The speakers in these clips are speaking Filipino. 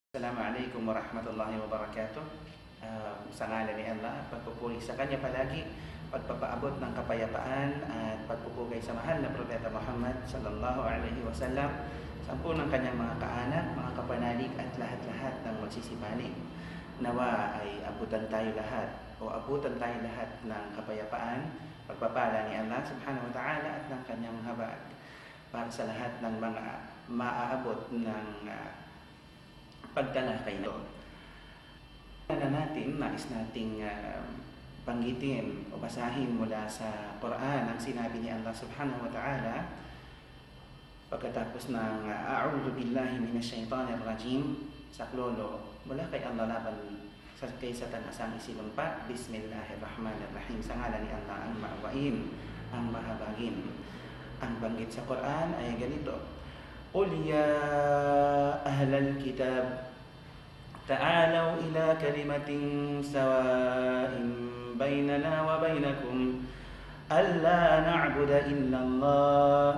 Assalamualaikum warahmatullahi wabarakatuh. Sa ngalan ni Allah, pagpupuri sa Kanya palagi, pagpapaabot ng kapayapaan at pagpupugay sa mahal na Propeta Muhammad sallallahu alaihi wasallam, sampu ng kanyang mga kaanak, mga kapanalig at lahat-lahat ng magsisipanig. Nawa ay abutan tayo lahat ng kapayapaan, pagpapala ni Allah subhanahu wa ta'ala at ng kanyang habag para sa lahat ng mga maaabot ng pagtalakay nito. Nais nating banggitin o basahin mula sa Quran ang sinabi ni Allah subhanahu wa ta'ala pagkatapos ng a'udhu billahi minasyaitanir rajim, saklolo mula kay Allah laban kay Satanas ang isinumpa. Bismillahirrahmanirrahim, sa ngalan ni Allah ang maawain, ang mahabagin. Ang banggit sa Quran ay ganito: Qul ya ahlal kitab ta'alaw ila kalimatin sawa'in bainana wa bainakum alla na'budu illa Allah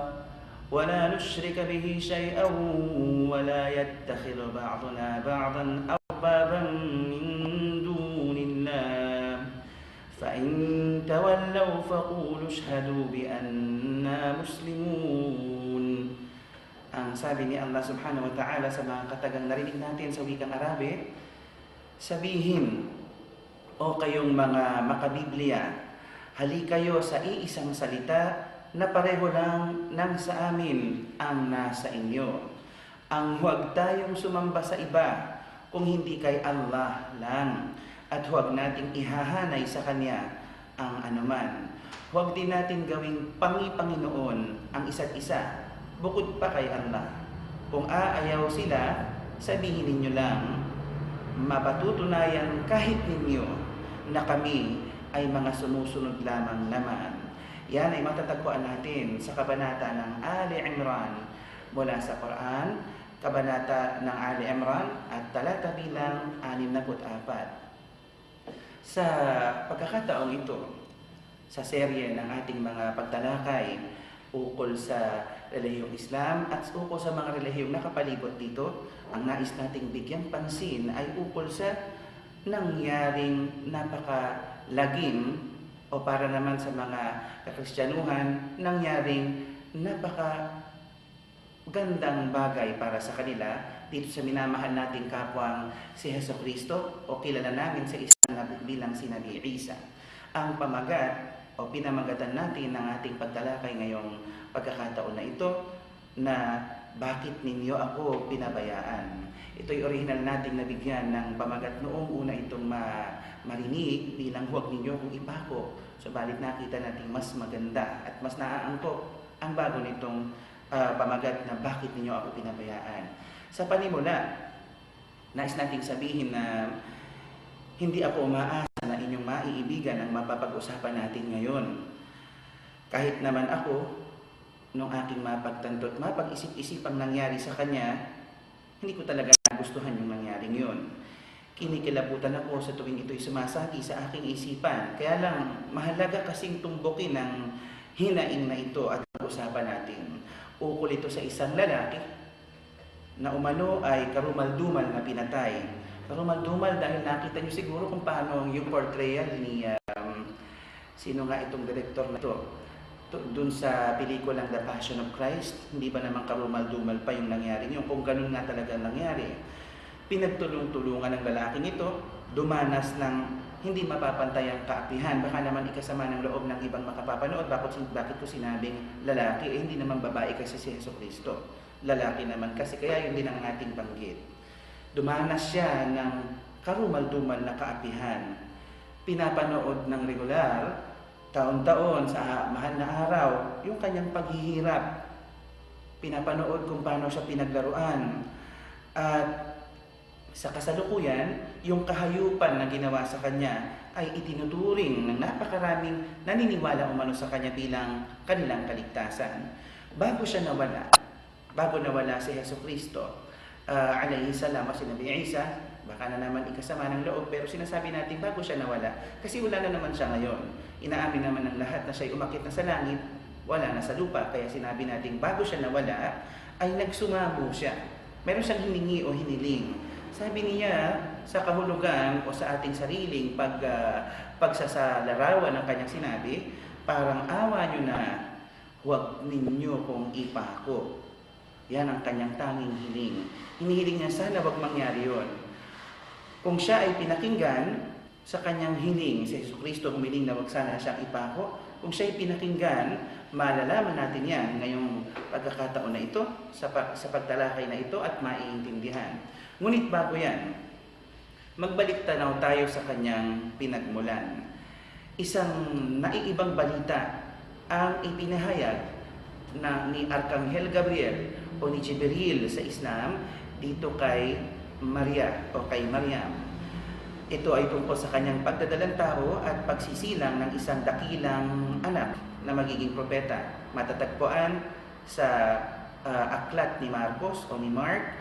wa la nushrika bihi shay'an wa la yattakhidha ba'duna ba'dan arbaban min dunillah fa in tawallaw faqulu ashhadu bi anna muslimun. Ang sabi ni Allah subhanahu wa ta'ala sa mga katagang narinig natin sa wikang Arabe, sabihin, o kayong mga makabiblia, hali kayo sa iisang salita na pareho lang nang sa amin ang nasa inyo. Ang huwag tayong sumamba sa iba kung hindi kay Allah lang, at huwag nating ihahanay sa Kanya ang anuman. Huwag din natin gawing Panginoon ang isa't isa bukod pa kay Allah. Kung aayaw sila, sabihin ninyo lang, mapatutunayan kahit ninyo na kami ay mga sumusunod lamang naman. Yan ay matatagpuan natin sa kabanata ng Ali Imran mula sa Quran, kabanata ng Ali Imran at talata bilang 64. Sa pagkakataong ito, sa serye ng ating mga pagtalakay ukol sa relihiyong Islam at ukol sa mga relihiyong nakapalibot dito, ang nais nating bigyang pansin ay ukol sa nangyaring napakalagim o para naman sa mga kakristyanuhan, nangyaring napakagandang bagay para sa kanila dito sa minamahal nating kapwang si Jesucristo, o kilala namin sa Islam bilang si Nabi Isa. Ang pamagat o pinamagatan natin ng ating pagtalakay ngayong pagkakataon na ito na bakit ninyo ako pinabayaan. Ito'y original nating nabigyan ng pamagat noong una itong marinig bilang huwag ninyo akong ipako. Subalit nakita natin mas maganda at mas naaangkop ang bago nitong pamagat na bakit ninyo ako pinabayaan. Sa panimula, nais nating sabihin na hindi ako umaasa na inyong maiibigan ang mapapag-usapan natin ngayon. Kahit naman ako, nung aking mapagtanto at mapag-isip-isipang nangyari sa kanya, hindi ko talaga nagustuhan yung nangyaring yun. Kinikilabutan ako sa tuwing ito'y sumasagi sa aking isipan. Kaya lang, mahalaga kasing tumbukin ng hinaing na ito at pag-usapan natin. Ukol ito sa isang lalaki na umano ay karumal-dumal na pinatay. Karumal-dumal dahil nakita niyo siguro kung paano yung portrayal ni sino nga itong director na ito dun sa pelikulang The Passion of Christ. Hindi ba naman karumal-dumal pa yung nangyari yun? Kung ganun nga talaga nangyari, pinagtulong-tulungan ng lalaking ito, dumanas ng hindi mapapantayang kaapihan. Baka naman ikasama ng loob ng ibang makapapanood. Bakit ko sinabing lalaki? Hindi naman babae kasi si Jesucristo. Lalaki naman kasi, kaya yun din ang ating banggit. Dumanas siya ng karumal-dumal na kaapihan. Pinapanood ng regular, taon-taon sa mahal na araw, yung kanyang paghihirap. Pinapanood kung paano siya pinaglaruan. At sa kasalukuyan, yung kahayupan na ginawa sa kanya ay itinuturing ng napakaraming naniniwala umano sa kanya bilang kanilang kaligtasan. Bago nawala si Jesucristo, alayhi salam, si Nabi Isa, baka na naman ikasama ng loob, pero sinasabi natin bago siya nawala, kasi wala na naman siya ngayon. Inaamin naman ng lahat na siya'y umakyat na sa langit, wala na sa lupa, kaya sinabi natin bago siya nawala, ay nagsumamo siya. Meron siyang hiningi o hiniling Sabi niya sa kahulugan o sa ating sariling pagsasalarawan ng kanyang sinabi, parang awa nyo na, huwag ninyo kong ipako. Yan ang kanyang tanging hiling. Hinihiling niya sana wag mangyari yon. Kung siya ay pinakinggan sa kanyang hiling, si Jesucristo humiling na wag sana siyang ipako, kung siya ay pinakinggan, malalaman natin yan ngayong pagkakataon na ito, sa pagtalakay na ito at maiintindihan. Ngunit bago yan, magbalik tanaw tayo sa kanyang pinagmulan. Isang naiibang balita ang ipinahayag ni Arkanghel Gabriel o ni Jibril sa Islam dito kay Maria o kay Maryam. Ito ay tungkol sa kanyang pagdadalang tao at pagsisilang ng isang dakilang anak na magiging propeta. Matatagpuan sa aklat ni Marcos o ni Mark,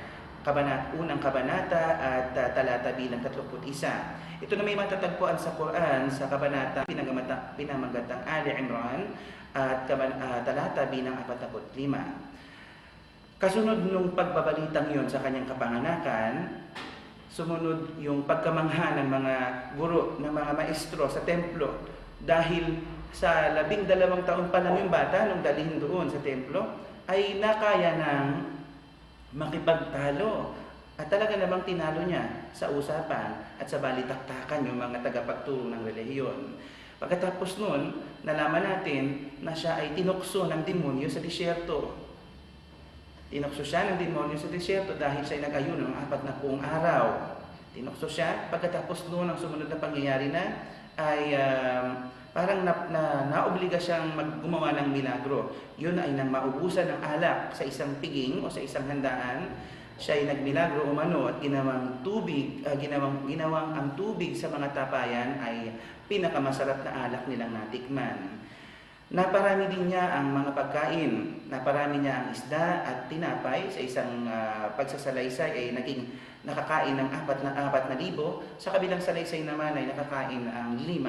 unang kabanata at talata bilang 31. Ito na may matatagpuan sa Quran sa kabanata pinamagatang Ali Imran at talata bilang 45. Kasunod nung pagbabalitang yon sa kanyang kapanganakan, sumunod yung pagkamangha ng mga guro, ng mga maestro sa templo. Dahil sa 12 taon pa lang yung bata nung dalhin doon sa templo, ay nakaya ng makipagtalo. At talaga namang tinalo niya sa usapan at sa balitaktakan yung mga tagapagturo ng relihiyon. Pagkatapos nun, nalaman natin na siya ay tinukso ng demonyo sa disyerto. Tinukso siya ng demonyo sa disyerto dahil siya ay nag-ayuno ng 40 araw. Tinukso siya. Pagkatapos noon, ang sumunod na pangyayari na ay parang naobliga siyang gumawa ng milagro. Yun ay nang maubusan ng alak sa isang piging o sa isang handaan. Siya ay nagmilagro umano at ginawang ang tubig sa mga tapayan ay pinakamasarap na alak nilang natikman. Naparami din niya ang mga pagkain. Naparami niya ang isda at tinapay. Sa isang pagsasalaysay ay naging nakakain ng 4,000. Sa kabilang salaysay naman ay nakakain ang 5,000.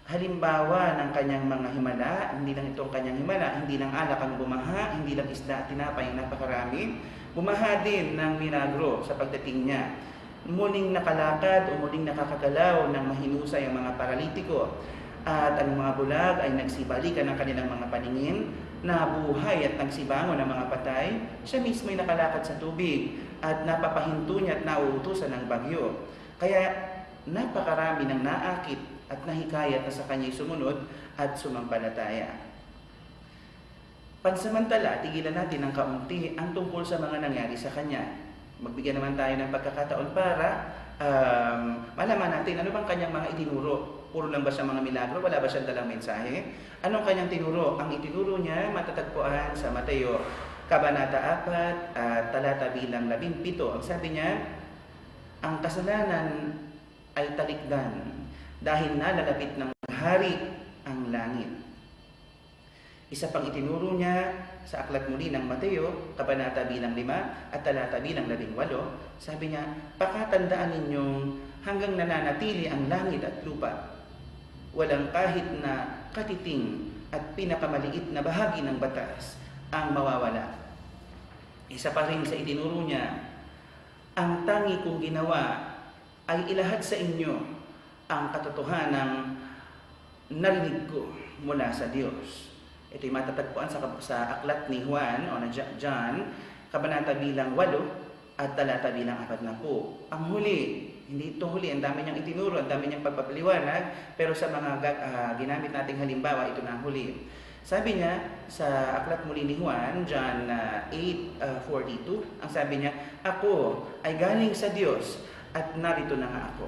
Halimbawa ng kanyang mga himala, hindi lang itong kanyang himala, hindi lang alak ang bumaha, hindi lang isda at tinapay ang napakarami. Bumaha din ng milagro sa pagdating niya. Muling nakalakad o muling nakakagalaw ng mahinusay ang mga paralitiko. At ang mga bulag ay nagsibalikan ng kanilang mga paningin, nabuhay at nagsibangon ng mga patay. Siya mismo ay nakalakad sa tubig at napapahinto niya at nauutusan ng bagyo. Kaya napakarami ng naakit at nahikayat na sa kanya'y sumunod at sumampalataya. Pansamantala, tigilan natin ng kaunti ang tungkol sa mga nangyari sa kanya. Magbigyan naman tayo ng pagkakataon para malaman natin ano bang kanyang mga itinuro. Puro lang ba siya mga milagro? Wala ba siyang dalang mensahe? Anong kanyang tinuro? Ang itinuro niya matatagpuan sa Mateo, Kabanata 4, talata bilang 17. Ang sabi niya, ang kasalanan ay talikdan dahil nalalapit ng hari ang langit. Isa pang itinuro niya sa aklat muli ng Mateo, Kabanata bilang 5 at talata bilang 18. Sabi niya, pakatandaan ninyong hanggang nananatili ang langit at lupa, walang kahit na katiting at pinakamaliit na bahagi ng batas ang mawawala. Isa pa rin sa itinuro niya, ang tangi kong ginawa ay ilahad sa inyo ang katotohanang narinig ko mula sa Diyos. Ito'y matatagpuan sa aklat ni Juan o na John, Kabanata bilang 8 at talata bilang 40. Ang huli, hindi ito huli, ang dami niyang itinuro, ang dami niyang pagpapaliwanag, pero sa mga ginamit nating halimbawa, ito na ang huli. Sabi niya sa aklat muli ni Juan, John 8:42, ang sabi niya, ako ay galing sa Diyos at narito na nga ako.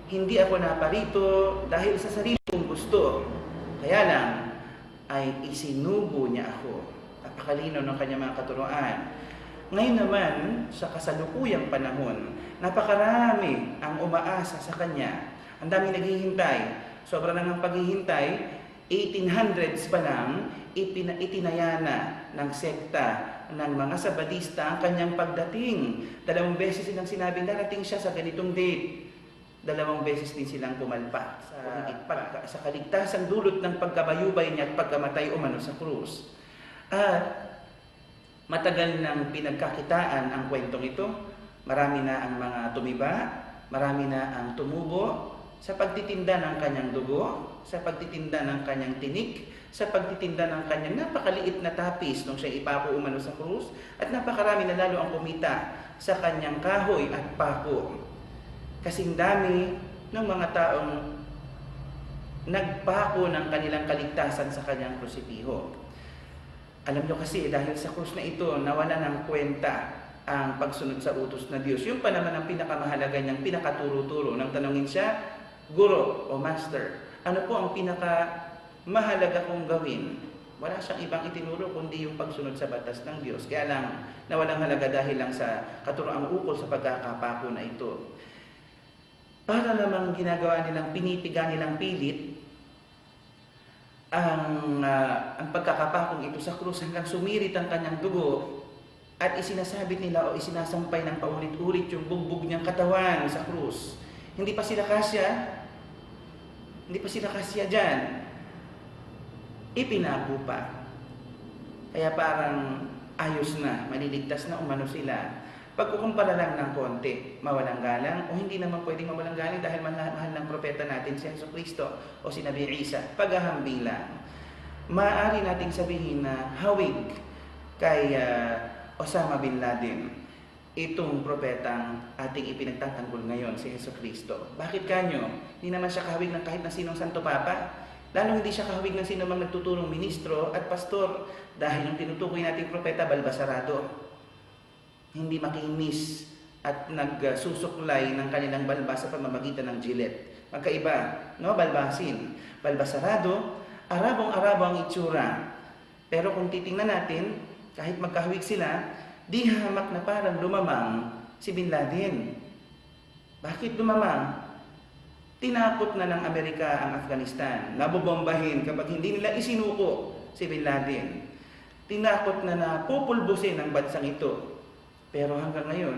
Hindi ako naparito dahil sa sarili kong gusto, kaya lang ay isinubo niya ako. Napakalino ng kanyang mga katuroan. Ngayon naman, sa kasalukuyang panahon, napakarami ang umaasa sa kanya. Ang daming naghihintay. Sobra na ng paghihintay. 1800s pa lang, itinaya na ng sekta ng mga Sabadista ang kanyang pagdating. 2 beses silang sinabing darating siya sa ganitong date. 2 beses din silang pumalpak sa kaligtasang dulot ng pagkabayubay niya at pagkamatay umano sa krus. At matagal nang pinagkakitaan ang kwentong ito Marami na ang mga tumiba, marami na ang tumubo sa pagtitinda ng kanyang dugo, sa pagtitinda ng kanyang tinik, sa pagtitinda ng kanyang napakaliit na tapis nung siya ipako umano sa krus, at napakarami na lalo ang kumita sa kanyang kahoy at pako. Kasing dami ng mga taong nagpako ng kanilang kaligtasan sa kanyang krusipiho. Alam nyo kasi, dahil sa krus na ito, nawala ng kwenta ang pagsunod sa utos na Diyos. Yung pa naman ang pinakamahalaga niyang pinakaturo-turo. Nang tanongin siya, Guro o Master, ano po ang pinakamahalaga kong gawin? Wala siyang ibang itinuro kundi yung pagsunod sa batas ng Diyos. Kaya lang, nawalang halaga dahil lang sa katuroang ukol sa pagkakapako na ito. Para namang ginagawa nilang pinipiga nilang pilit ang pagkakapakong ito sa krus hanggang sumirit ang kanyang dugo at isinasabit nila o isinasampay ng paulit-ulit yung bugbog niyang katawan sa krus. Hindi pa sila kasya dyan. Ipinako pa. Kaya parang ayos na, maliligtas na umano sila. Pagkukumpara lang ng konti, mawalang galang o hindi naman pwedeng mawalang galang dahil mahal ng propeta natin si Jesucristo o si Nabi Isa, paghahambing lang. Maaari nating sabihin na hawig kay Osama bin Laden itong propetang ating ipinagtatanggol ngayon, si Jesucristo. Bakit kanyo? Hindi naman siya kahawig ng kahit na sinong Santo Papa. Lalong hindi siya kahawig ng sino mang nagtuturong ministro at pastor dahil yung tinutukoy nating propeta, balbasarado. Hindi makinis at nagsusuklay ng kanilang balbas sa pamamagitan ng jilet. Magkaiba, no? Balbasin. Balbasarado, arabong-arabo ang itsura. Pero kung titingnan natin, kahit magkahawig sila, di hamak na parang lumamang si Bin Laden. Bakit lumamang? Tinakot na ng Amerika ang Afghanistan. Nabobombahin kapag hindi nila isinuko si Bin Laden. Tinakot na pupulbusin ang bansang ito. Pero hanggang ngayon,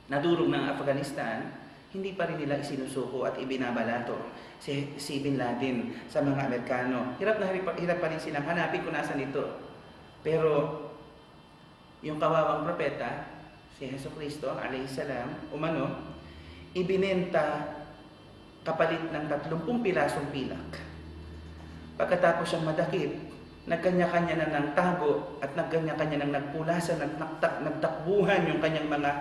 nadurog ng Afghanistan, hindi pa rin nila isinusuko at ibinabalato si Bin Laden sa mga Amerikano. Hirap pa rin silang hanapin kung nasan ito. Pero yung kawawang propeta, si Jesucristo, alayhisalam, umano, ibinenta kapalit ng 30 pirasong pilak. Pagkatapos siyang madakip, nagkanya-kanya na ng tago at nagkanya-kanya ng nagpulasan at nagtakbuhan yung kanyang mga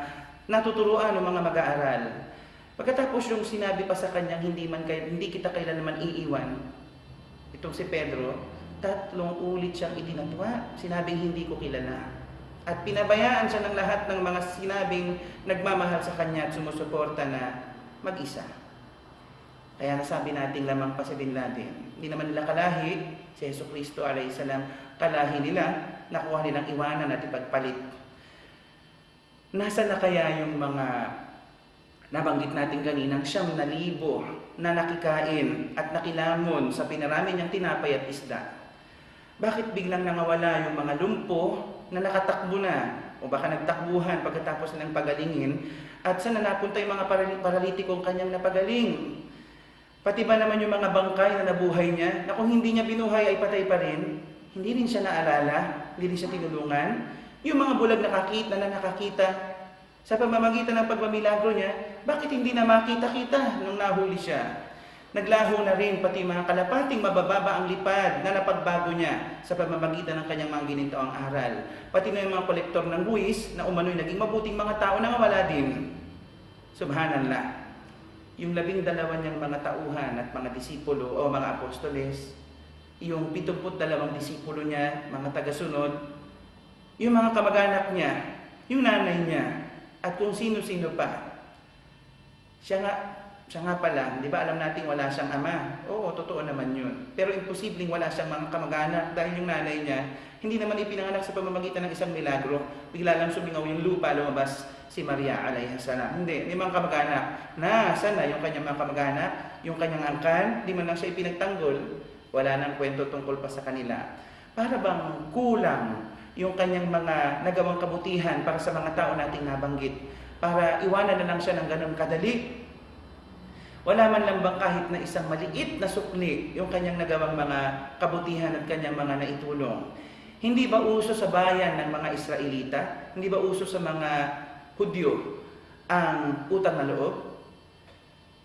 natuturuan ng mga mag-aaral. Pagkatapos yung sinabi pa sa kanya, hindi kita kailanman iiwan. Itong si Pedro, 3 ulit siyang idinatwa, sinabing hindi ko kilala. At pinabayaan siya ng lahat ng mga sinabing nagmamahal sa kanya at sumusuporta na mag-isa. Kaya nasabi nating lamang pa si Bin Laden. Hindi naman nila kalahi, si Jesucristo alayhisalam, kalahi nila, nakuha nilang iwanan at ipagpalit. Nasaan na kaya yung mga nabanggit natin kaninang 9,000 na nakikain at nakilamon sa pinarami niyang tinapay at isda? Bakit biglang nangawala yung mga lumpo na nakatakbo na o baka nagtakbuhan pagkatapos nilang pagalingin at saan na napunta yung mga paralitikong kanyang napagaling? Pati ba naman yung mga bangkay na nabuhay niya, na kung hindi niya binuhay ay patay pa rin, hindi rin siya naalala, hindi rin siya tinulungan. Yung mga bulag na nakakita sa pamamagitan ng pagmamilagro niya, bakit hindi na makita-kita nung nahuli siya? Naglaho na rin pati mga kalapating mabababa ang lipad na napagbago niya sa pamamagitan ng kanyang mga ginintaong aral. Pati na yung mga kolektor ng buwis na umano'y naging mabuting mga tao na wala din. Subhanallah. Yung 12 niyang mga tauhan at mga disipulo o mga apostoles, yung 72 disipulo niya, mga tagasunod, yung mga kamag-anak niya, yung nanay niya, at kung sino-sino pa. Siya nga pala, di ba alam natin wala siyang ama? Oo, totoo naman yun. Pero imposibleng wala siyang mga kamag-anak dahil yung nanay niya, hindi naman ipinanganak sa pamamagitan ng isang milagro. Bigla lang sumingaw yung lupa, lumabas si Maria alayhisalam. Hindi, may mga kamag-anak. Nasaan na yung kanyang mga kamag-anak? Yung kanyang angkan, di man lang siya ipinagtanggol. Wala nang kwento tungkol pa sa kanila. Para bang kulang yung kanyang mga nagawang kabutihan para sa mga tao nating nabanggit. Para iwanan na lang siya ng ganun kadali. Wala man lang bang kahit na isang maliit na sukli yung kanyang nagawang mga kabutihan at kanyang mga naitulong. Hindi ba uso sa bayan ng mga Israelita? Hindi ba uso sa mga Hudyo ang utang na loob?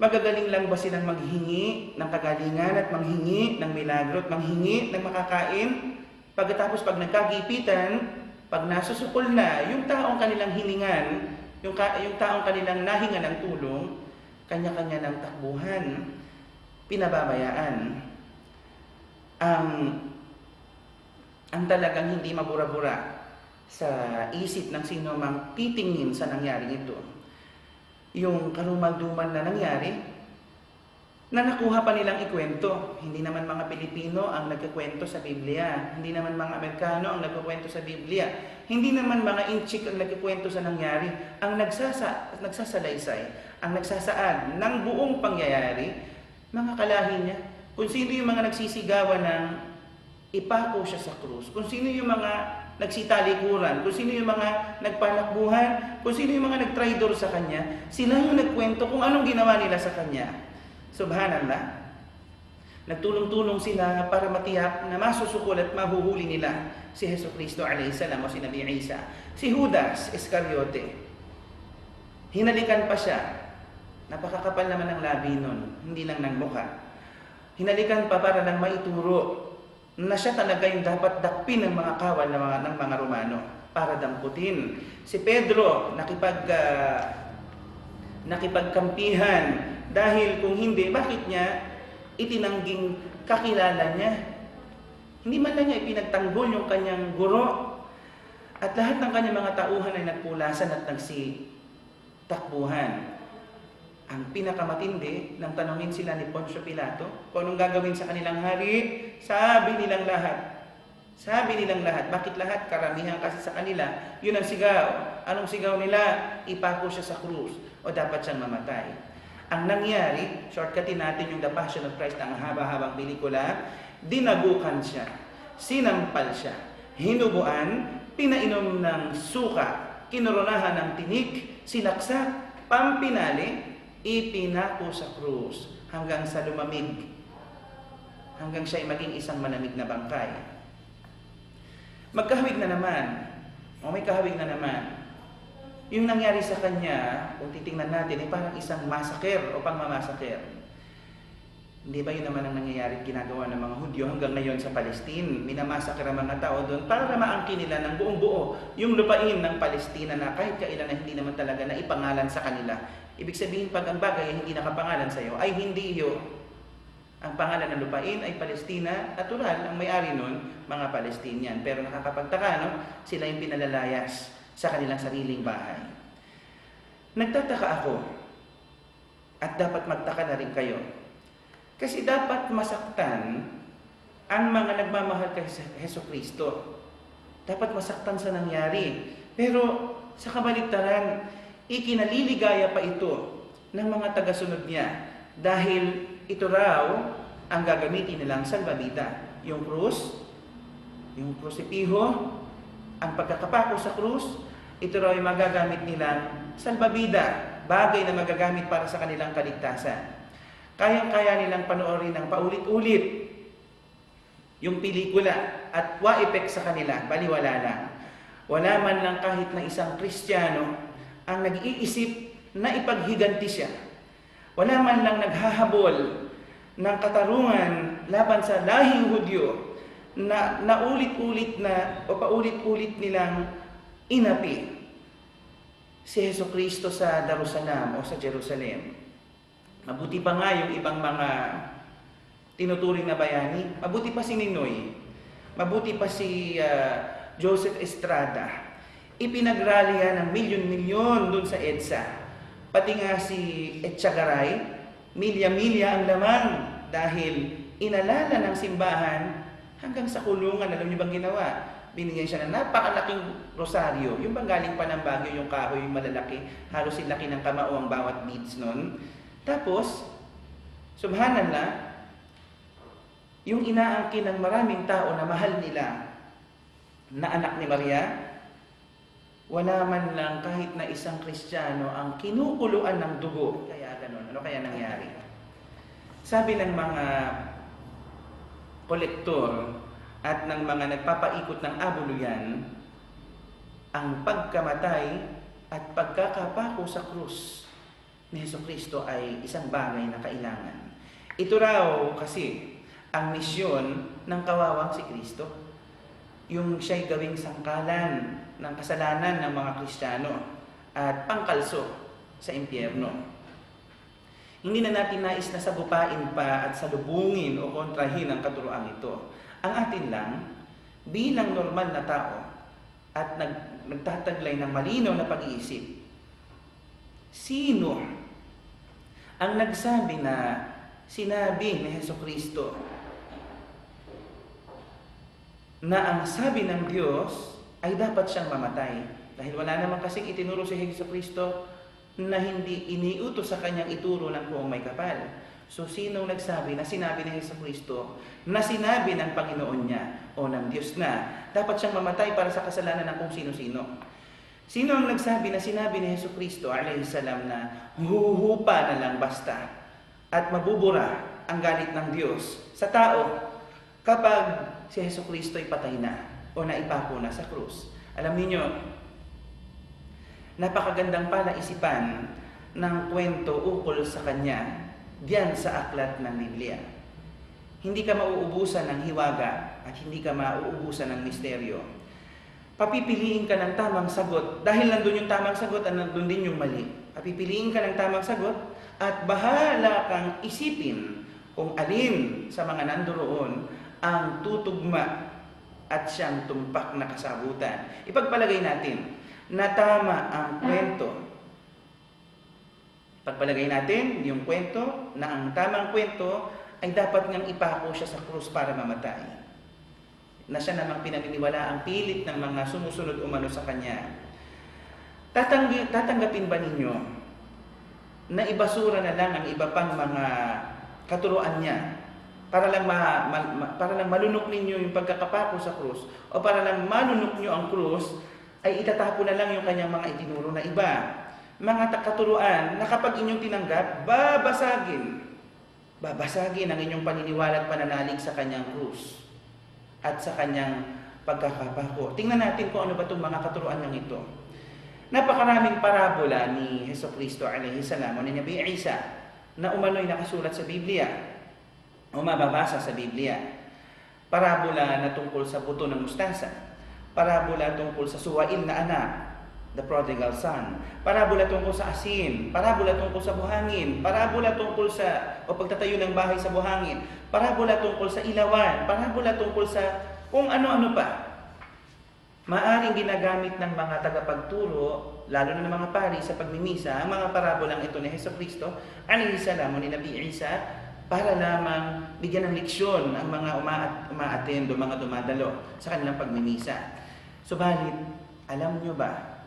Magagaling lang ba silang maghingi ng kagalingan at manghingi ng milagro at manghingi ng makakain? Pagkatapos pag nagkagipitan, pag nasusukol na, yung taong kanilang hiningan, yung taong kanilang nahinga ng tulong, kanya-kanya ng takbuhan, pinababayaan. Ang talagang hindi mabura-bura sa isip ng sino mang titingin sa nangyaring ito, yung karumalduman na nangyari, na nakuha pa nilang ikwento. Hindi naman mga Pilipino ang nagkikwento sa Biblia. Hindi naman mga Amerikano ang nagkikwento sa Biblia. Hindi naman mga Inchik ang nagkikwento sa nangyari. Ang nagsasalaysay, ang nagsasaad ng buong pangyayari, mga kalahi niya. Kung sino yung mga nagsisigawan ng ipako siya sa krus, kung sino yung mga nagsitalikuran, kung sino yung mga nagpanakbuhan, kung sino yung mga nagtraidor sa kanya, sila yung nagkwento kung anong ginawa nila sa kanya. Subhanallah. Nagtulong-tulong sila para matiyak na masusukol at mahuhuli nila si Jesucristo alayhi salam o si Nabi Isa. Si Judas Iscariote, hinalikan pa siya. Napakakapal naman ng labi nun, hindi lang ng mukha. Hinalikan pa para lang maituro na siya talaga yung dapat dakpin ng mga kawal ng mga Romano para damputin. Si Pedro nakipagkampihan dahil kung hindi, bakit niya itinangging kakilala niya? Hindi man lang niya ipinagtanggol yung kanyang guro. At lahat ng kanyang mga tauhan ay nagpulasan at nagsitakbuhan. Ang pinakamatindi nang tanungin sila ni Poncio Pilato kung anong gagawin sa kanilang hari, sabi nilang lahat. Bakit lahat? Karamihan kasi sa kanila, yun ang sigaw. Anong sigaw nila? Ipako siya sa krus o dapat siyang mamatay. Ang nangyari, shortcutin natin yung The Passion of Christ, ang haba-habang pelikula, dinagukan siya, sinampal siya, hinubuan, pinainom ng suka, kinoronahan ng tinik, sinaksak, pampinali, ipinako sa krus hanggang sa lumamig, hanggang siya ay maging isang malamig na bangkay. Magkahawig na naman, may kahawig na naman. Yung nangyari sa kanya, kung titingnan natin, ay parang isang massacre o pangmamassacre. Hindi ba yun naman ang nangyayari at ginagawa ng mga Hudyo hanggang ngayon sa Palestine? Minamassacre ang mga tao doon para maangkin nila ng buong buo yung lupain ng Palestina na kahit kailan na hindi naman talaga na ipangalan sa kanila. Ibig sabihin, pag ang bagay ay hindi nakapangalan sa iyo, ay hindi iyo. Ang pangalan ng lupain ay Palestina, natural, ang may-ari nun, mga Palestinian. Pero nakakapagtaka, no? Sila yung pinalalayas sa kanilang sariling bahay. Nagtataka ako, at dapat magtaka na rin kayo, kasi dapat masaktan ang mga nagmamahal kay Jesucristo. Dapat masaktan sa nangyari. Pero sa kabaligtaran, ikinaliligaya pa ito ng mga tagasunod niya dahil ito raw ang gagamitin nilang salbabida. Yung krus, yung krusipiho, ang pagkakapako sa krus, ito raw ay magagamit nilang salbabida, bagay na magagamit para sa kanilang kaligtasan. Kayang-kaya nilang panoorin ng paulit-ulit yung pelikula at wa-effect sa kanila, baliwala lang. Wala man lang kahit na isang Kristiyano ang nag-iisip na ipaghiganti siya. Wala man lang naghahabol ng katarungan laban sa lahing Hudyo na paulit-ulit nilang inapi si Jesucristo sa Darussalam o sa Jerusalem. Mabuti pa nga yung ibang mga tinuturing na bayani. Mabuti pa si Ninoy. Mabuti pa si Joseph Estrada. Ipinagralya ng milyon-milyon dun sa EDSA. Pati nga si Etchagaray, milya-milya ang lamang dahil inalala ng simbahan hanggang sa kulungan. Alam niyo bang ginawa? Binigyan siya ng napakalaking rosaryo. Yung bang galing pa ng Baguio, yung kahoy, yung malalaki. Halos silaki ng kamao ang bawat beads nun. Tapos, subhanallah, yung inaangkin ng maraming tao na mahal nila na anak ni Maria, wala man lang kahit na isang Kristiyano ang kinukuluan ng dugo. Kaya ganun. Ano kaya nangyari? Sabi ng mga kolektor at ng mga nagpapaikot ng abuluyan, ang pagkamatay at pagkakapako sa krus ni Hesukristo ay isang bagay na kailangan. Ito raw kasi ang misyon ng kawawang si Kristo. Yung siya'y gawing sangkalan ng kasalanan ng mga Kristiyano at pangkalso sa impyerno. Hindi na natin nais na sagupain pa at salubungin o kontrahin ang katuroang ito. Ang atin lang, bilang normal na tao at nagtataglay ng malinaw na pag-iisip, sino ang nagsabi na sinabi ni Hesukristo na ang sabi ng Diyos ay dapat siyang mamatay? Dahil wala naman kasing itinuro si Hesukristo na hindi iniutos sa kanyang ituro ng kung may kapal. So, sinong nagsabi na sinabi ni Hesukristo na sinabi ng Panginoon niya o ng Diyos na dapat siyang mamatay para sa kasalanan ng kung sino-sino? Sino ang nagsabi na sinabi ni Hesukristo alayhisalam na huhupa na lang basta at mabubura ang galit ng Diyos sa tao kapag si Hesukristo ay patay na o naipako na sa krus? Alam niyo, napakagandang palaisipan ng kwento ukol sa kanya diyan sa aklat ng Biblia. Hindi ka mauubusan ng hiwaga at hindi ka mauubusan ng misteryo. Papipiliin ka ng tamang sagot dahil nandun yung tamang sagot at nandun din yung mali. Papipiliin ka ng tamang sagot at bahala kang isipin kung alin sa mga nandoon ang tutugma at siyang tumpak na kasagutan. Ipagpalagay natin na tama ang kwento. Pagpalagay natin yung kwento na ang tamang kwento ay dapat ngang ipako siya sa krus para mamatay. Na siya namang pinaniniwala ang pilit ng mga sumusunod umano sa kanya. Tatanggapin ba ninyo na ibasura na lang ang iba pang mga katuruan niya para lang malunok ninyo yung pagkakapako sa krus o para lang malunok nyo ang krus ay itatapo na lang yung kanyang mga itinuro na iba? Mga katuruan na kapag inyong tinanggap, babasagin ang inyong paniniwala at pananalig sa kanyang krus at sa kanyang pagkakapako. Tingnan natin kung ano ba itong mga katuruan ng ito. Napakaraming parabola ni Hesukristo alayhisalam o ni Nabi Isa na umano'y nakasulat sa Biblia o mababasa sa Biblia. Parabola na tungkol sa buto ng mustasa. Parabola tungkol sa suwail na anak, the prodigal son. Parabola tungkol sa asin. Parabola tungkol sa buhangin. Parabola tungkol sa pagtatayo ng bahay sa buhangin. Parabola tungkol sa ilawan. Parabola tungkol sa kung ano-ano pa. Maaring ginagamit ng mga tagapagturo, lalo na ng mga pari sa pagmimisa, ang mga parabolang ito ni Hesukristo alayhisalam o ni Nabi Isa para lamang bigyan ng leksyon ang mga umaattend o mga dumadalo sa kanilang pagmimisa. Subalit, alam nyo ba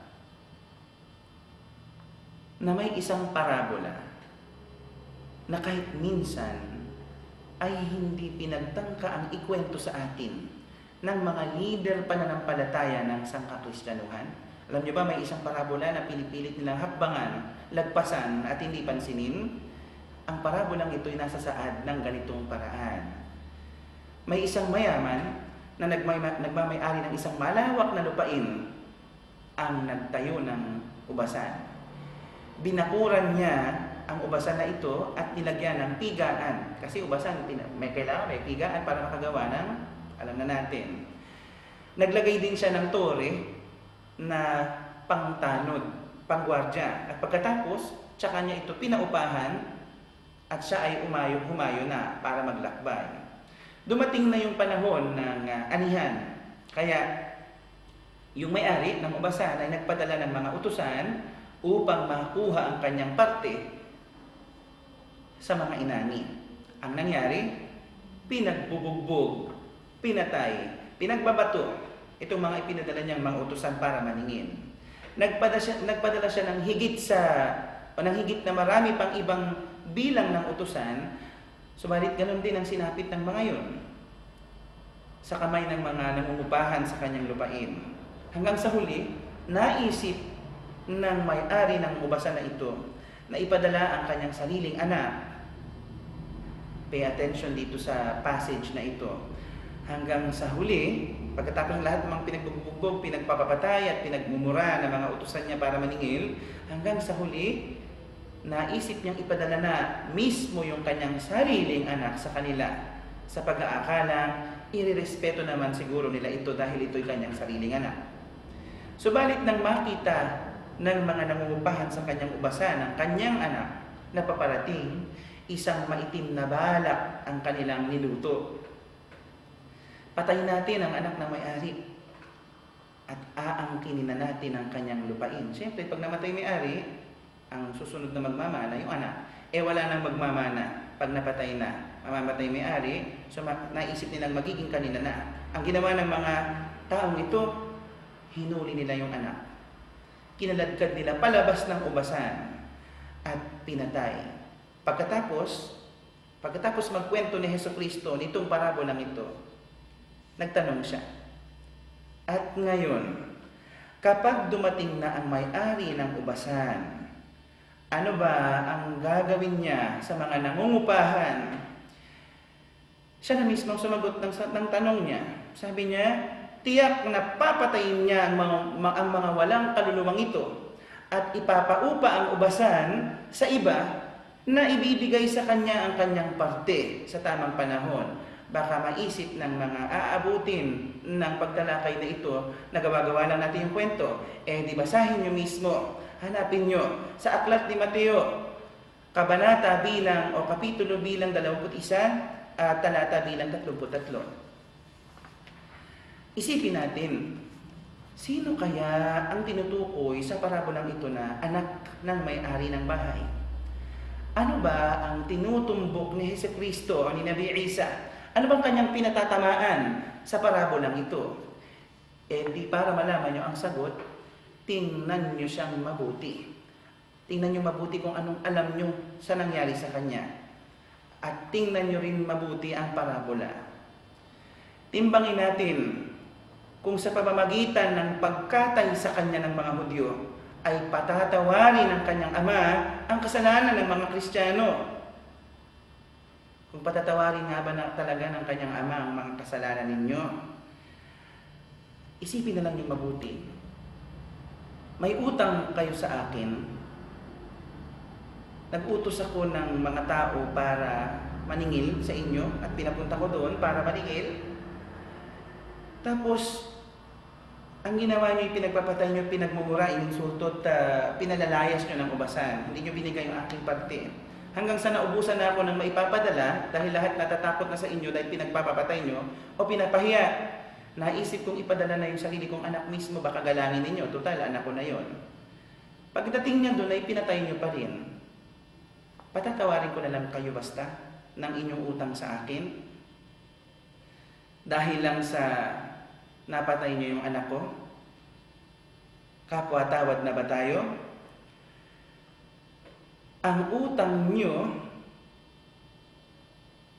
na may isang parabola na kahit minsan ay hindi pinagtangka ang ikwento sa atin ng mga leader pananampalataya ng sangkakristyanuhan? Alam nyo ba, may isang parabola na pinipilit nilang hakbangan, lagpasan at hindi pansinin? Ang parabolang ito ay nasa saad ng ganitong paraan. May isang mayaman na nagmamay-ari ng isang malawak na lupain ang nagtayo ng ubasan. Binakuran niya ang ubasan na ito at nilagyan ng pigaan. Kasi ubasan, may kailangan may pigaan para makagawa ng, alam na natin. Naglagay din siya ng tore na pangtanod, panggwardya. At pagkatapos, tsaka niya ito pinaupahan at siya ay humayo na para maglakbay. Dumating na yung panahon ng anihan. Kaya yung may-ari ng ubasan ay nagpadala ng mga utusan upang makuha ang kanyang parte sa mga inani. Ang nangyari, pinagbubugbog, pinatay, pinagbabato itong mga ipinadala niyang mga utusan para maningin. Nagpadala siya ng higit na marami pang ibang bilang ng utusan. Subalit ganun din ang sinapit ng mga yon sa kamay ng mga nangungupahan sa kanyang lupain. Hanggang sa huli, naisip ng may-ari ng ubasan na ito na ipadala ang kanyang sariling anak. Pay attention dito sa passage na ito. Hanggang sa huli, Pagkatapos ng lahat ng mga pinagbubugbog, pinagpapapatay at pinagmumura ng mga utusan niya para maningil, hanggang sa huli, naisip niyang ipadala na mismo yung kanyang sariling anak sa kanila sa pag-aakalang irirespeto naman siguro nila ito dahil ito'y kanyang sariling anak. Subalit nang makita ng mga nangungupahan sa kanyang ubasan ang kanyang anak na paparating, isang maitim na balak ang kanilang niluto. Patayin natin ang anak ng may-ari at aangkinin na natin ang kanyang lupain. Siyempre, pag namatay may-ari, ang susunod na magmamana, yung anak, wala nang magmamana. Pag napatay na, mamamatay may-ari, so naisip nilang magiging kanila na. Ang ginawa ng mga taong ito, hinuli nila yung anak. Kinaladkad nila palabas ng ubasan at pinatay. Pagkatapos magkwento ni Hesukristo nitong parabolang ito, nagtanong siya. At ngayon, kapag dumating na ang may-ari ng ubasan, ano ba ang gagawin niya sa mga nangungupahan? Siya na mismo sumagot ng tanong niya. Sabi niya, tiyak na papatayin niya ang mga walang kaluluwang ito at ipapaupa ang ubasan sa iba na ibibigay sa kanya ang kanyang parte sa tamang panahon. Baka maisip ng mga aabutin ng pagtalakay na ito, nagawa-gawa lang natin yung kwento. Di basahin nyo mismo, hanapin nyo sa aklat ni Mateo, kabanata bilang o kapitulo bilang 21 at talata bilang 33. Isipin natin, sino kaya ang tinutukoy sa parabolang ito na anak ng may-ari ng bahay? Ano ba ang tinutumbok ni Hesukristo o ni Nabi Isa? Ano bang kanyang pinatatamaan sa parabolang ito? Di para malaman nyo ang sagot, tingnan nyo siyang mabuti. Tingnan nyo mabuti kung anong alam nyo sa nangyari sa kanya. At tingnan nyo rin mabuti ang parabola. Timbangin natin kung sa pamamagitan ng pagkatay sa kanya ng mga Hudyo ay patatawarin ng kanyang ama ang kasalanan ng mga Kristiyano. Kung patatawarin nga ba talaga ng kanyang ama ang mga kasalanan ninyo, isipin na lang yung mabuti. May utang kayo sa akin. Nag-utos ako ng mga tao para maningil sa inyo at pinapunta ko doon para maningil. Tapos, ang ginawa nyo, pinagpapatay nyo, pinagmumura, ininsulto at pinalalayas nyo ng ubasan. Hindi nyo binigay yung aking parte. Hanggang sa naubusan na ako ng maipapadala dahil lahat natatakot na sa inyo dahil pinagpapapatay nyo o pinapahiya. Naisip kong ipadala na yung sarili kong anak mismo, baka galangin ninyo. Total, anak ko na yon. Pagdating niya doon ay pinatay nyo pa rin. Patatawarin ko na lang kayo basta ng inyong utang sa akin. Dahil lang sa napatay nyo yung anak ko. Kapwa-tawad na ba tayo? Ang utang nyo,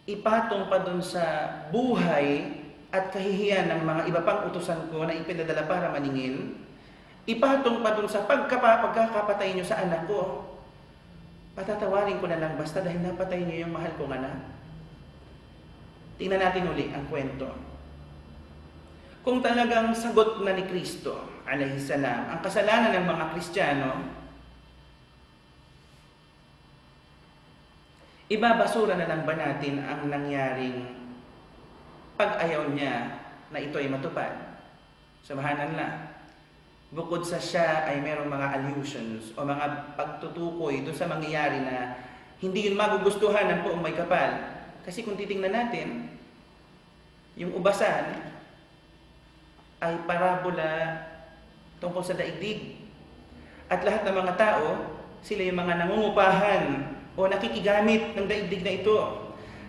ipatong pa dun sa buhay at kahihiyan ng mga iba pang utusan ko na ipinadala para maningil, ipatong pa dun sa pagkakapatay nyo sa anak ko. Patatawarin ko na lang basta dahil napatay nyo yung mahal kong anak. Tingnan natin uli ang kwento. Kung talagang sagot na ni Kristo, alayhi salam, ang kasalanan ng mga Kristiyano, ibabasura na lang ba natin ang nangyaring pag-ayaw niya na ito ay matupad? Subhanallah. Bukod sa siya ay mayroong mga allusions o mga pagtutukoy doon sa mangyayari na hindi yun magugustuhan ng poong may kapal. Kasi kung titingnan natin, yung ubasan ay parabola tungkol sa daigdig. At lahat ng mga tao, sila yung mga nangungupahan o nakikigamit ng daigdig na ito.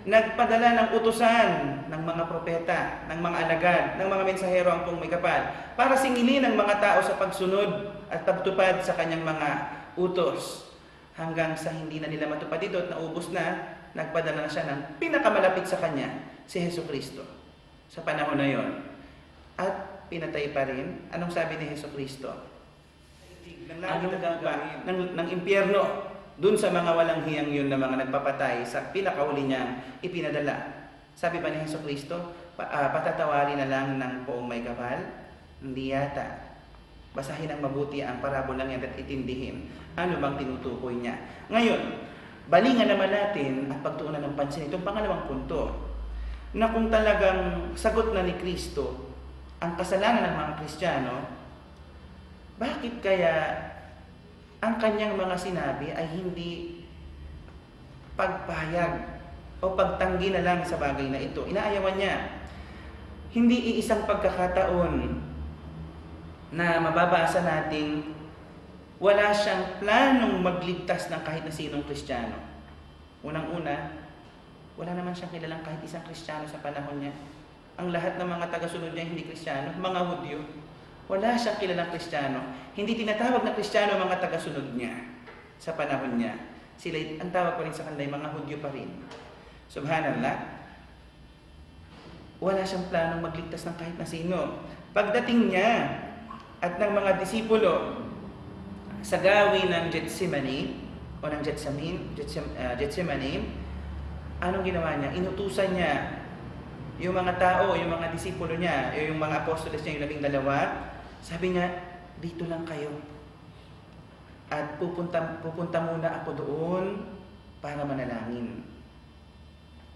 Nagpadala ng utusan ng mga propeta, ng mga alagad, ng mga mensahero ang pong may kapal para singilin ang mga tao sa pagsunod at pagtupad sa kanyang mga utos. Hanggang sa hindi na nila matupad ito at naubos na, nagpadala na siya ng pinakamalapit sa kanya, si Hesukristo. Sa panahon na yon. At pinatay pa rin. Anong sabi ni Hesukristo? Ng impyerno. Doon sa mga walang hiyang yun na mga nagpapatay sa pinakahuli niyang ipinadala. Sabi pa ni Hesukristo, Patatawarin na lang ng poong may kapal? Hindi yata. Basahin ang mabuti ang parabolang yan at itindihin ano bang tinutukoy niya. Ngayon, balingan naman natin at pagtuunan ng pansin itong pangalawang punto na kung talagang sagot na ni Kristo ang kasalanan ng mga Kristiyano, bakit kaya ang kanyang mga sinabi ay hindi pagpahayag o pagtanggi na lang sa bagay na ito? Inaayawan niya. Hindi iisang pagkakataon na mababasa nating wala siyang planong magligtas ng kahit na sinong Kristiyano. Unang-una, wala naman siyang kilalang kahit isang Kristiyano sa panahon niya. Ang lahat ng mga taga-sunod niya hindi Kristiyano, mga Hudyo. Wala siyang kilalang Kristiyano. Hindi tinatawag na Kristiyano ang mga taga-sunod niya sa panahon niya. Sila, ang tawag pa rin sa kanila, mga Hudyo pa rin. Subhanallah. Wala siyang planong magligtas ng kahit na sino. Pagdating niya at ng mga disipulo sa gawi ng Getsemani o ng Getsemani, anong ginawa niya? Inutusan niya yung mga tao, yung mga disipulo niya, yung mga apostoles niya, yung 12, sabi niya, dito lang kayo. At pupunta muna ako doon para manalangin.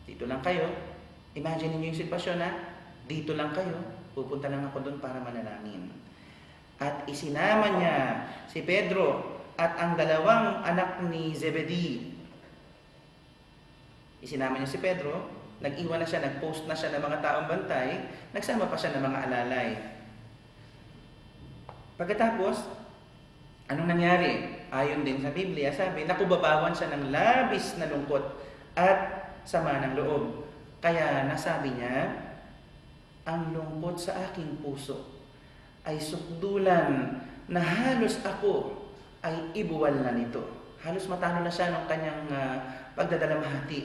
Dito lang kayo. Imagine niyo yung sitwasyon na dito lang kayo, pupunta lang ako doon para manalangin. At isinama niya si Pedro at ang 2 anak ni Zebedee. Isinama niya si Pedro, nag-iwan na siya, nag-post na siya ng mga taong bantay, nagsama pa siya ng mga alalay. Pagkatapos, anong nangyari? Ayon din sa Biblia, sabi, nakubabawan siya ng labis na lungkot at sama ng loob. Kaya nasabi niya, ang lungkot sa aking puso ay sukdulan na halos ako ay ibuwal na nito. Halos matalo na siya ng kanyang pagdadalamhati,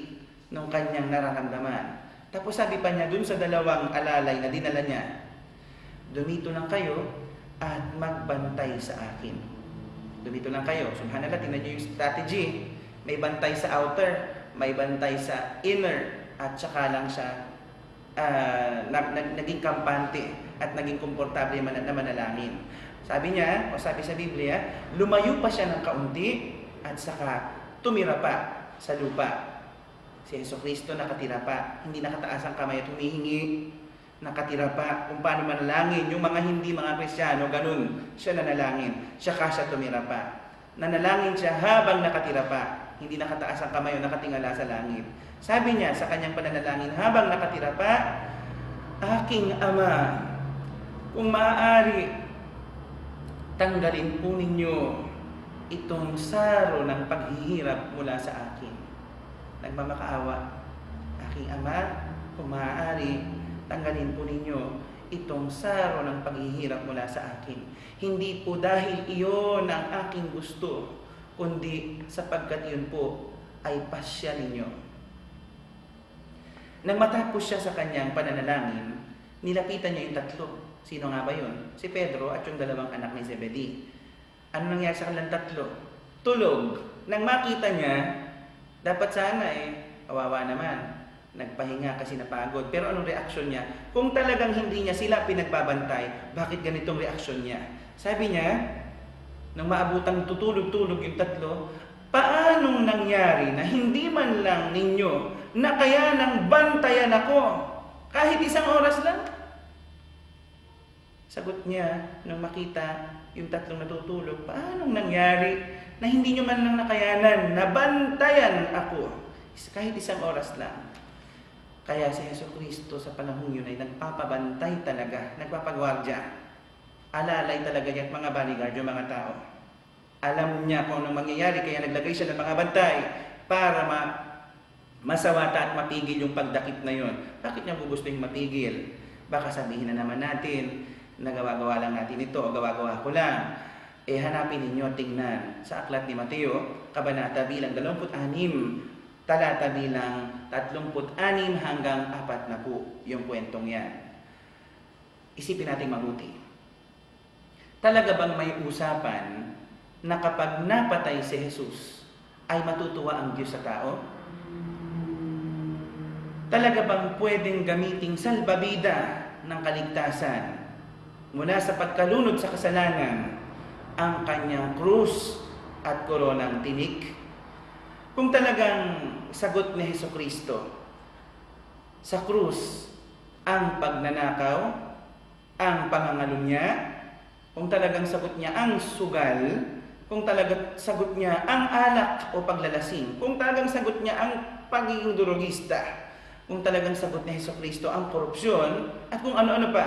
ng kanyang nararamdaman. Tapos sabi pa niya dun sa 2 alalay na dinala niya, dumito lang kayo at magbantay sa akin. Dumito lang kayo. Subhanallah, tingnan niyo yung strategy. May bantay sa outer, may bantay sa inner, at saka lang siya naging kampante at naging komportable na manalangin. Sabi niya, o sabi sa Biblia, lumayo pa siya ng kaunti at saka tumira pa sa lupa. Si Jesucristo nakatira pa, hindi nakataas ang kamay at humihingi, nakatira pa. Kung paano manalangin, yung mga hindi mga Kristiyano, ganun siya nanalangin, saka siya tumira pa. Nanalangin siya habang nakatira pa, hindi nakataas ang kamay o nakatingala sa langit. Sabi niya sa kanyang pananalangin habang nakatira pa, aking Ama, kung maaari, tanggalin po ninyo itong saro ng paghihirap mula sa akin. Nagmamakaawa, aking Ama, kung maaari, tanggalin po ninyo itong saro ng paghihirap mula sa akin. Hindi po dahil iyon ang aking gusto, kundi sapagkat yun po ay pasya ninyo. Nang matapos siya sa kanyang pananalangin, nilapitan niya yung 3. Sino nga ba yun? Si Pedro at yung 2 anak ni Zebedee. Ano nangyari sa kanilang 3? Tulog. Nang makita niya, dapat sana kawawa naman, nagpahinga kasi napagod. Pero anong reaksyon niya? Kung talagang hindi niya sila pinagbabantay, bakit ganitong reaksyon niya? Sabi niya, nang maabutang tutulog-tulog yung 3, paanong nangyari na hindi man lang ninyo na kaya nang bantayan ako kahit 1 oras lang? Sagot niya nang makita yung 3 natutulog, paanong nangyari na hindi nyo man lang nakayanan na bantayan ako kahit 1 oras lang? Kaya si Jesucristo sa panahon yun ay nagpapabantay talaga, nagpapagwardya. Alalay talaga niya at mga bodyguard yung mga tao. Alam niya kung anong mangyayari, kaya naglagay siya ng mga bantay para masawata at mapigil yung pagdakip na yon. Bakit niya gugustuhin mapigil? Baka sabihin na naman natin, nagawa-gawa lang natin ito o gawa-gawa ko lang. Hanapin ninyo, tingnan sa aklat ni Mateo, kabanata bilang 26, talata bilang 36 hanggang 40 yung kwentong yan. Isipin natin mabuti. Talaga bang may usapan na kapag napatay si Jesus, ay matutuwa ang Diyos sa tao? talaga bang pwedeng gamiting salbabida ng kaligtasan mula sa pagkalunod sa kasalanan ang kanyang krus at koronang tinik? Kung talagang sagot ni Hesukristo sa krus ang pagnanakaw, ang pangangalunya, kung talagang sagot niya ang sugal, kung talagang sagot niya ang alak o paglalasing, kung talagang sagot niya ang pagiging durugista, kung talagang sagot ni Hesukristo ang korupsyon, at kung ano-ano pa,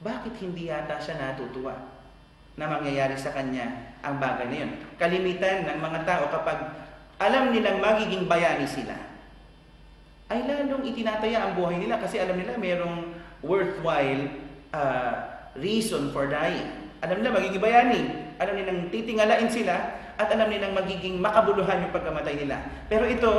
bakit hindi yata siya natutuwa na mangyayari sa kanya ang bagay na yun? Kalimitan ng mga tao kapag alam nilang magiging bayani sila, ay lalong itinataya ang buhay nila kasi alam nila mayroong worthwhile reason for dying. Alam nila magiging bayani, alam nilang titingalain sila, at alam nilang magiging makabuluhan yung pagkamatay nila. Pero ito,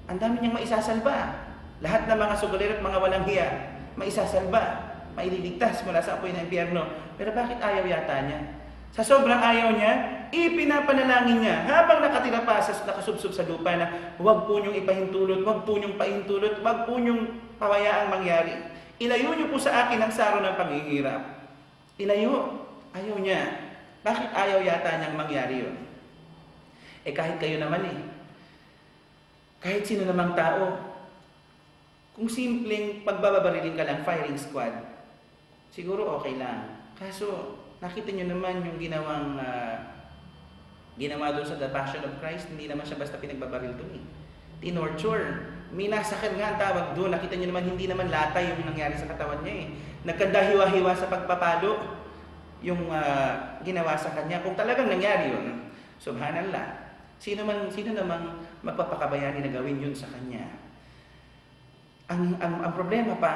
ang dami niyang maisasalba. Lahat ng mga sugalero at mga walang hiya, maisasalba, maililigtas mula sa apoy ng impyerno. Pero bakit ayaw yata niya? Sa sobrang ayaw niya, ipinapanalangin niya habang nakatira pa sa nakasubsob sa lupa na huwag po niyong ipahintulot, huwag po niyong pahintulot, huwag po niyong pawayaang mangyari. Ilayo niyo po sa akin ang saro ng panghihirap. Ilayo. Ayaw niya. Bakit ayaw yata niyang mangyari yun? Kahit kayo naman kahit sino namang tao, kung simpleng pagbababarilin ka lang, firing squad, siguro okay lang. Kaso, nakita niyo naman yung ginawa doon sa The Passion of Christ, hindi naman siya basta pinagbabaril doon Tinorture. Minasakal nga ang tawag doon. Nakita niyo naman, hindi naman latay yung nangyari sa katawan niya Nagkandahiwa-hiwa sa pagpapalo yung ginawa sa kanya. Kung talagang nangyari yun, subhanallah, sino namang magpapakabayani na gawin yun sa kanya? Ang problema pa,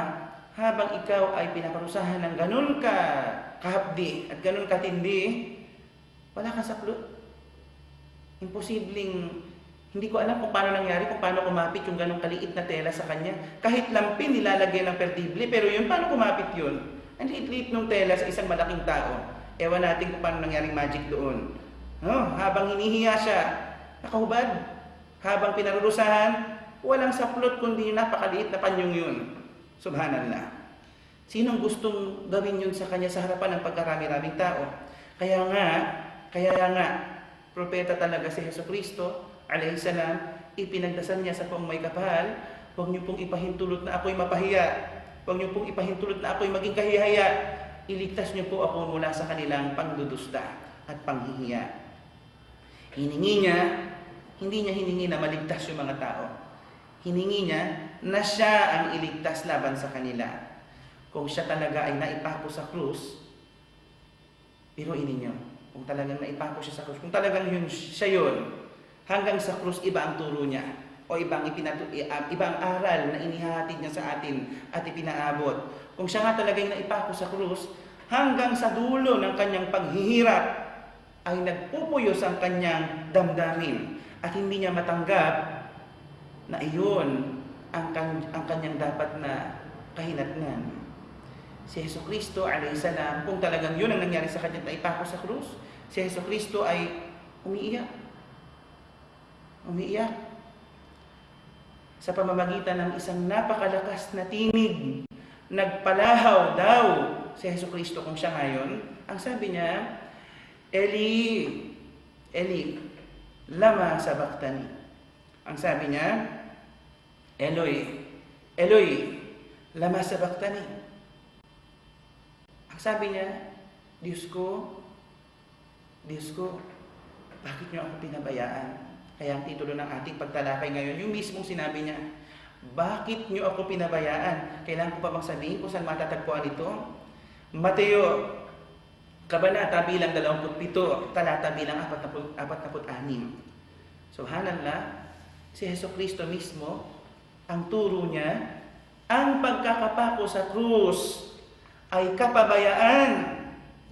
habang ikaw ay pinaparusahan ng ganun ka kahapdi at ganun katindi, wala kang saklot. Imposibleng, hindi ko alam kung paano nangyari, kung paano kumapit yung ganung kaliit na tela sa kanya. Kahit lampin nilalagyan ng perdible, pero yun, paano kumapit yun? Ang liit-liit ng tela sa isang malaking tao. Ewan natin kung paano nangyaring magic doon. Habang hinihiya siya, nakahubad. Habang pinarurusahan, walang saplot kundi yung napakaliit na panyong yun. Subhanallah. Sinong gustong gawin yun sa kanya sa harapan ng pagkarami-raming tao? Kaya nga, propeta talaga si Hesukristo, alayhi salam, ipinagdasal niya sa poong may kapal, huwag niyo pong ipahintulot na ako'y mapahiya. Huwag niyo pong ipahintulot na ako'y maging kahihaya. Iligtas niyo po ako mula sa kanilang pangdudusta at panghihiya. Hindi niya hiningi na maligtas yung mga tao. Hiningi niya na siya ang iligtas laban sa kanila. Kung siya talaga ay naipako sa krus, biruin ninyo, kung talagang naipako siya sa krus, kung talagang siya yun, hanggang sa krus iba ang turo niya. O ibang aral na inihahatid niya sa atin at ipinaabot. Kung siya nga talagang naipako sa krus, hanggang sa dulo ng kanyang paghihirap ay nagpupuyos ang kanyang damdamin at hindi niya matanggap na iyon ang kanyang dapat na kahinatnan. Si Hesukristo alayhi salam, kung talagang yun ang nangyari sa kanya na ipako sa krus, si Hesukristo ay umiiyak sa pamamagitan ng isang napakalakas na tinig. Nagpalahaw daw si Hesukristo kung siya ngayon. Ang sabi niya, Eli, Eli, lama sabachthani. Ang sabi niya, Eloi, Eloi, lama sabachthani. Ang sabi niya, Diyos ko, bakit niyo ako pinabayaan? Kaya ang titulo ng ating pagtalakay ngayon, yung mismong sinabi niya, bakit niyo ako pinabayaan? Kailangan ko pa bang sabihin kung saan matatagpuan ito? Mateo, Kabanata bilang 27, talata bilang 46. Subhanallah, si Hesukristo mismo, ang turo niya, ang pagkakapako sa krus ay kapabayaan.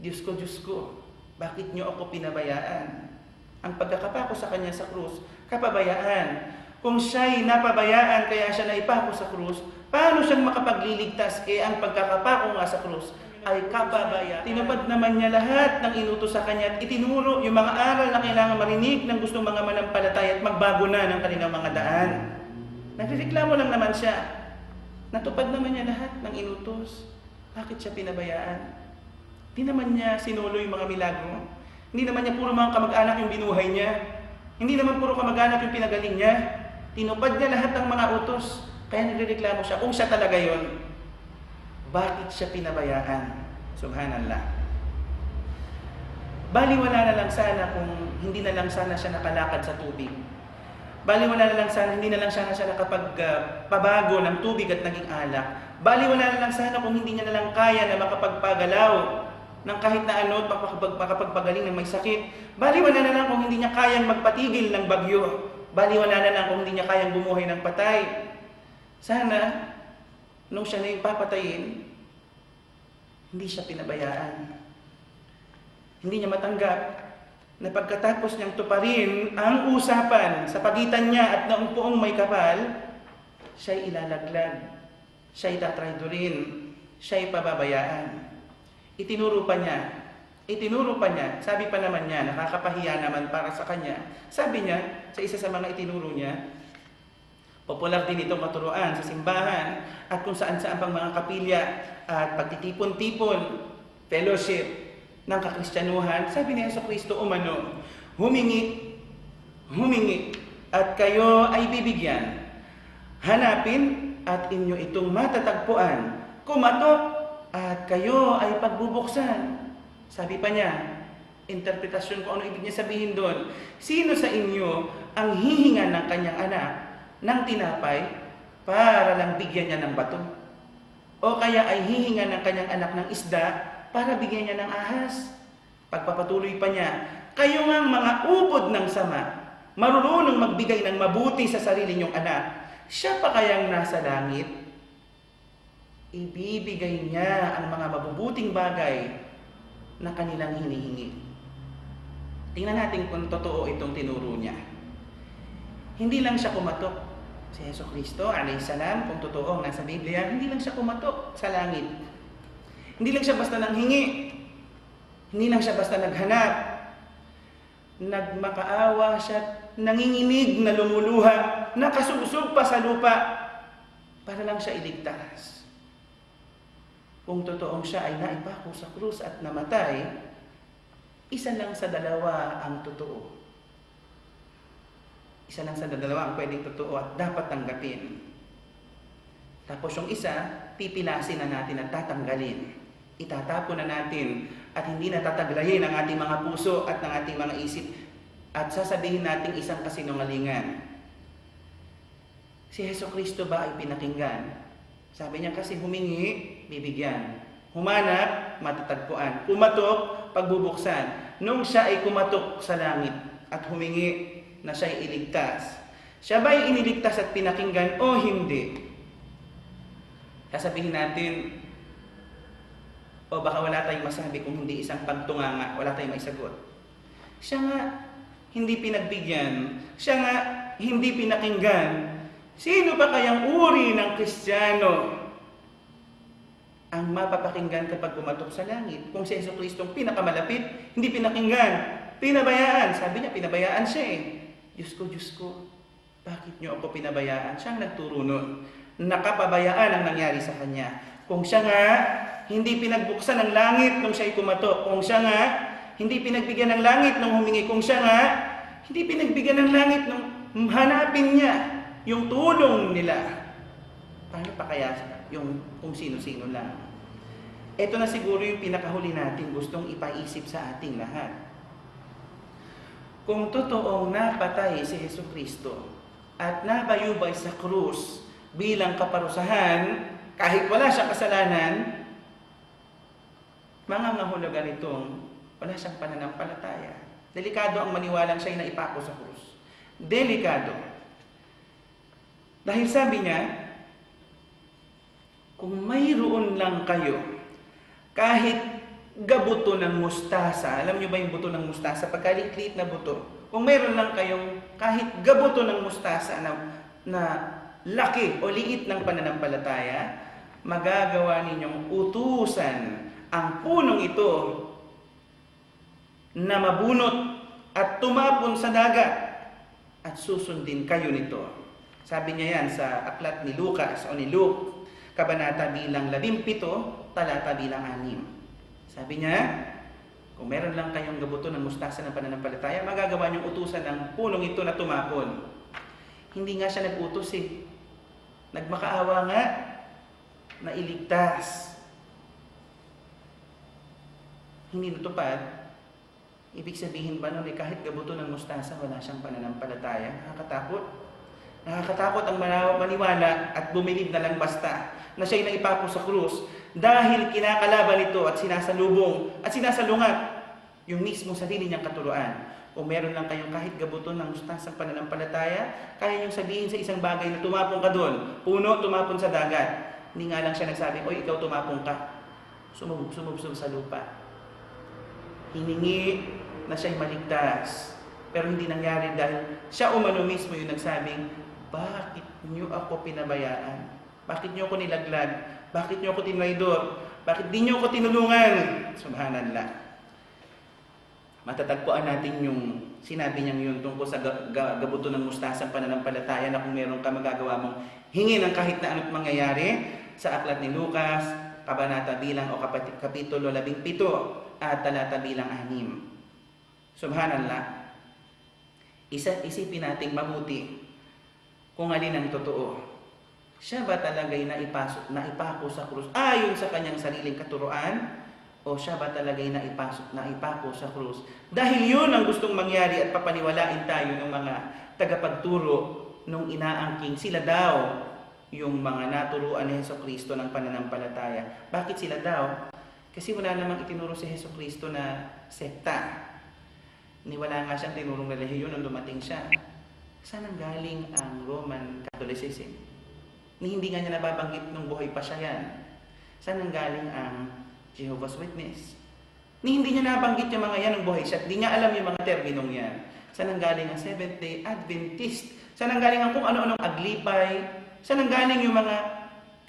Diyos ko, bakit niyo ako pinabayaan? Ang pagkakapako sa kanya sa krus, kapabayaan. Kung siya'y napabayaan kaya siya naipako sa krus, paano siyang makapagliligtas? Ang pagkakapako nga sa krus ay kapabayaan. Tinupad naman niya lahat ng inutos sa kanya at itinuro yung mga aral na kailangan marinig ng gustong mga manampalataya at magbago na ng kanilang mga daan. Nagrereklamo lang naman siya. Natupad naman niya lahat ng inutos. Bakit siya pinabayaan? Hindi naman niya sinulo yung mga milagro. Hindi naman niya puro mga kamag-anak yung binuhay niya. Hindi naman puro kamag-anak yung pinagaling niya. Tinupad niya lahat ng mga utos. Kaya nagrereklamo siya. Kung siya talaga yon, bakit siya pinabayaan? Subhanallah. Baliwala na lang sana kung hindi na lang sana siya nakalakad sa tubig. Baliwala na lang sana, hindi na lang sana siya nakapagpabago ng tubig at naging alak. Baliwala na lang sana kung hindi niya na lang kaya na makapagpagalaw ng kahit na ano, makapagpagaling ng may sakit. Baliwala na lang kung hindi niya kayang magpatigil ng bagyo. Baliwala na lang kung hindi niya kayang bumuhay ng patay. Sana, nung siya na yung papatayin, hindi siya pinabayaan. Hindi niya matanggap na pagkatapos niyang tuparin ang usapan sa pagitan niya at ng poong may kapal, siya'y ilalaglag, siya'y tatraydurin, siya'y pababayaan. Itinuro pa niya, sabi pa naman niya, nakakapahiya naman para sa kanya. Sabi niya, sa isa sa mga itinuro niya, popular din itong maturuan sa simbahan at kung saan-saan pang mga kapilya at pagtitipon-tipon, fellowship ng kakristyanuhan. Sabi ni Jesucristo umano, humingi at kayo ay bibigyan. Hanapin at inyo itong matatagpuan. Kumatok at kayo ay pagbubuksan. Sabi pa niya, interpretasyon kung ano ibig niya sabihin doon. Sino sa inyo ang hihinga ng kanyang anak ng tinapay para lang bigyan niya ng bato? O kaya ay hihinga ng kanyang anak ng isda para bigyan niya ng ahas? Pagpapatuloy pa niya, kayo ngang mga upod ng sama, marunong magbigay ng mabuti sa sarili niyong anak, siya pa kayang nasa langit? Ibibigay niya ang mga mabubuting bagay na kanilang hinihingi. Tingnan natin kung totoo itong tinuro niya. Hindi lang siya kumatok. Si Jesucristo, alayhisalam, kung totoo ang nasa Biblia, hindi lang siya kumatok sa langit. Hindi lang siya basta nanghingi. Hindi lang siya basta naghanap. Nagmakaawa siya, nanginginig na lumuluha, nakasugsog pa sa lupa para lang siya iligtas. Kung totoong siya ay naipako sa krus at namatay, isa lang sa dalawa ang totoo. Isa lang sa dalawa ang pwedeng totoo at dapat tanggapin. Tapos yung isa, pipilasin na natin at tatanggalin. Itatapon na natin at hindi na tataglayin ang ating mga puso at ng ating mga isip at sasabihin natin isang kasinungalingan. Si Jesucristo ba ay pinakinggan? Sabi niya kasi humingi, bibigyan. Humanap, matatagpuan. Kumatok, pagbubuksan. Nung siya ay kumatok sa langit at humingi na siya ay iligtas, siya ba ay iniligtas at pinakinggan o hindi? Sasabihin natin, o baka wala tayong masabi kung hindi isang pagtunganga, wala tayong maisagot. Siya nga hindi pinagbigyan, siya nga hindi pinakinggan. Sino pa kayang uri ng Kristiyano ang mapapakinggan kapag kumatok sa langit? Kung si Jesucristo pinakamalapit, hindi pinakinggan, pinabayaan. Sabi niya, pinabayaan siya eh. Diyos ko, bakit niyo ako pinabayaan? Siya ang nagturo nun. Nakapabayaan ang nangyari sa kanya. Kung siya nga hindi pinagbuksan ng langit nung siya'y kumatok, kung siya nga hindi pinagbigyan ng langit nung humingi, kung siya nga hindi pinagbigyan ng langit nung hanapin niya yung tulong nila, paano pa kaya yung kung sino-sino lang? Ito na siguro yung pinakahuli natin gustong ipaisip sa ating lahat. Kung totoong napatay si Jesucristo at nabayubay sa krus bilang kaparusahan, kahit wala siyang kasalanan, mangangahulugan itong wala siyang pananampalataya. Delikado ang maniwalang siya'y naipako sa krus. Delikado. Dahil sabi niya, kung mayroon lang kayo, kahit gabuto ng mustasa, alam niyo ba yung buto ng mustasa? Pagkaliit-liit na buto. Kung mayroon lang kayong kahit gabuto ng mustasa na laki o liit ng pananampalataya, magagawa ninyong utusan ang punong ito na mabunot at tumapon sa dagat at susundin kayo nito. Sabi niya yan sa aklat ni Lucas o ni Luke, kabanata bilang 17, talata bilang 6. Sabi niya, kung meron lang kayong gabuto ng mustasa ng pananampalataya, magagawa niyong utusan ng punong ito na tumapon. Hindi nga siya nag-utos eh. Nagmakaawa nga na iligtas. Hindi natupad. Ibig sabihin ba nun kahit gabuto ng mustasa, wala siyang pananampalataya? Nakakatakot. Nakakatakot ang maniwala at bumilib na lang basta na siya'y naipako sa krus dahil kinakalaban ito at sinasalubong at sinasalungat yung mismo sarili niyang katuruan. Kung meron lang kayong kahit gabuton ng mustasang pananampalataya, kaya niyong sabihin sa isang bagay na tumapon ka doon, puno, tumapon sa dagat. Hindi nga lang siya nagsabi, oy, ikaw tumapon ka. Sumubsub sa lupa. Hiningi na siya'y maligtas. Pero hindi nangyari dahil siya umano mismo yung nagsabing, bakit niyo ako pinabayaan? Bakit niyo ako nilaglag? Bakit niyo ako tinraidor? Bakit di niyo ako tinulungan? Subhanallah. Matatagpuan natin yung sinabi niyang yun tungkol sa gabuto ng mustasang pananampalataya na kung meron ka magagawa mong hingi ng kahit na ano't mangyayari sa aklat ni Lucas, kabanata bilang o kapitulo 17 at talata bilang 6. Subhanallah. Isipin nating mabuti kung alin ang totoo. Siya ba talaga'y naipako sa krus ayon sa kanyang sariling katuruan? O siya ba talaga'y naipako sa krus dahil yun ang gustong mangyari at papaniwalain tayo ng mga tagapagturo nung inaangking sila daw yung mga naturuan ni Jesucristo ng pananampalataya? Bakit sila daw? Kasi wala namang itinuro si Jesucristo na sekta. Wala nga siyang tinurong relihiyon nung dumating siya. Saan ang galing ang Roman Catholicism? Hindi nga niya nababanggit nung buhay pa siya yan. Saan ang galing ang Jehovah's Witness? Hindi niya nabanggit yung mga yan nung buhay siya. Hindi niya alam yung mga terminong yan. Saan ang galing ang Seventh-day Adventist? Saan ang galing ang kung ano-anong aglipay? Saan ang galing yung mga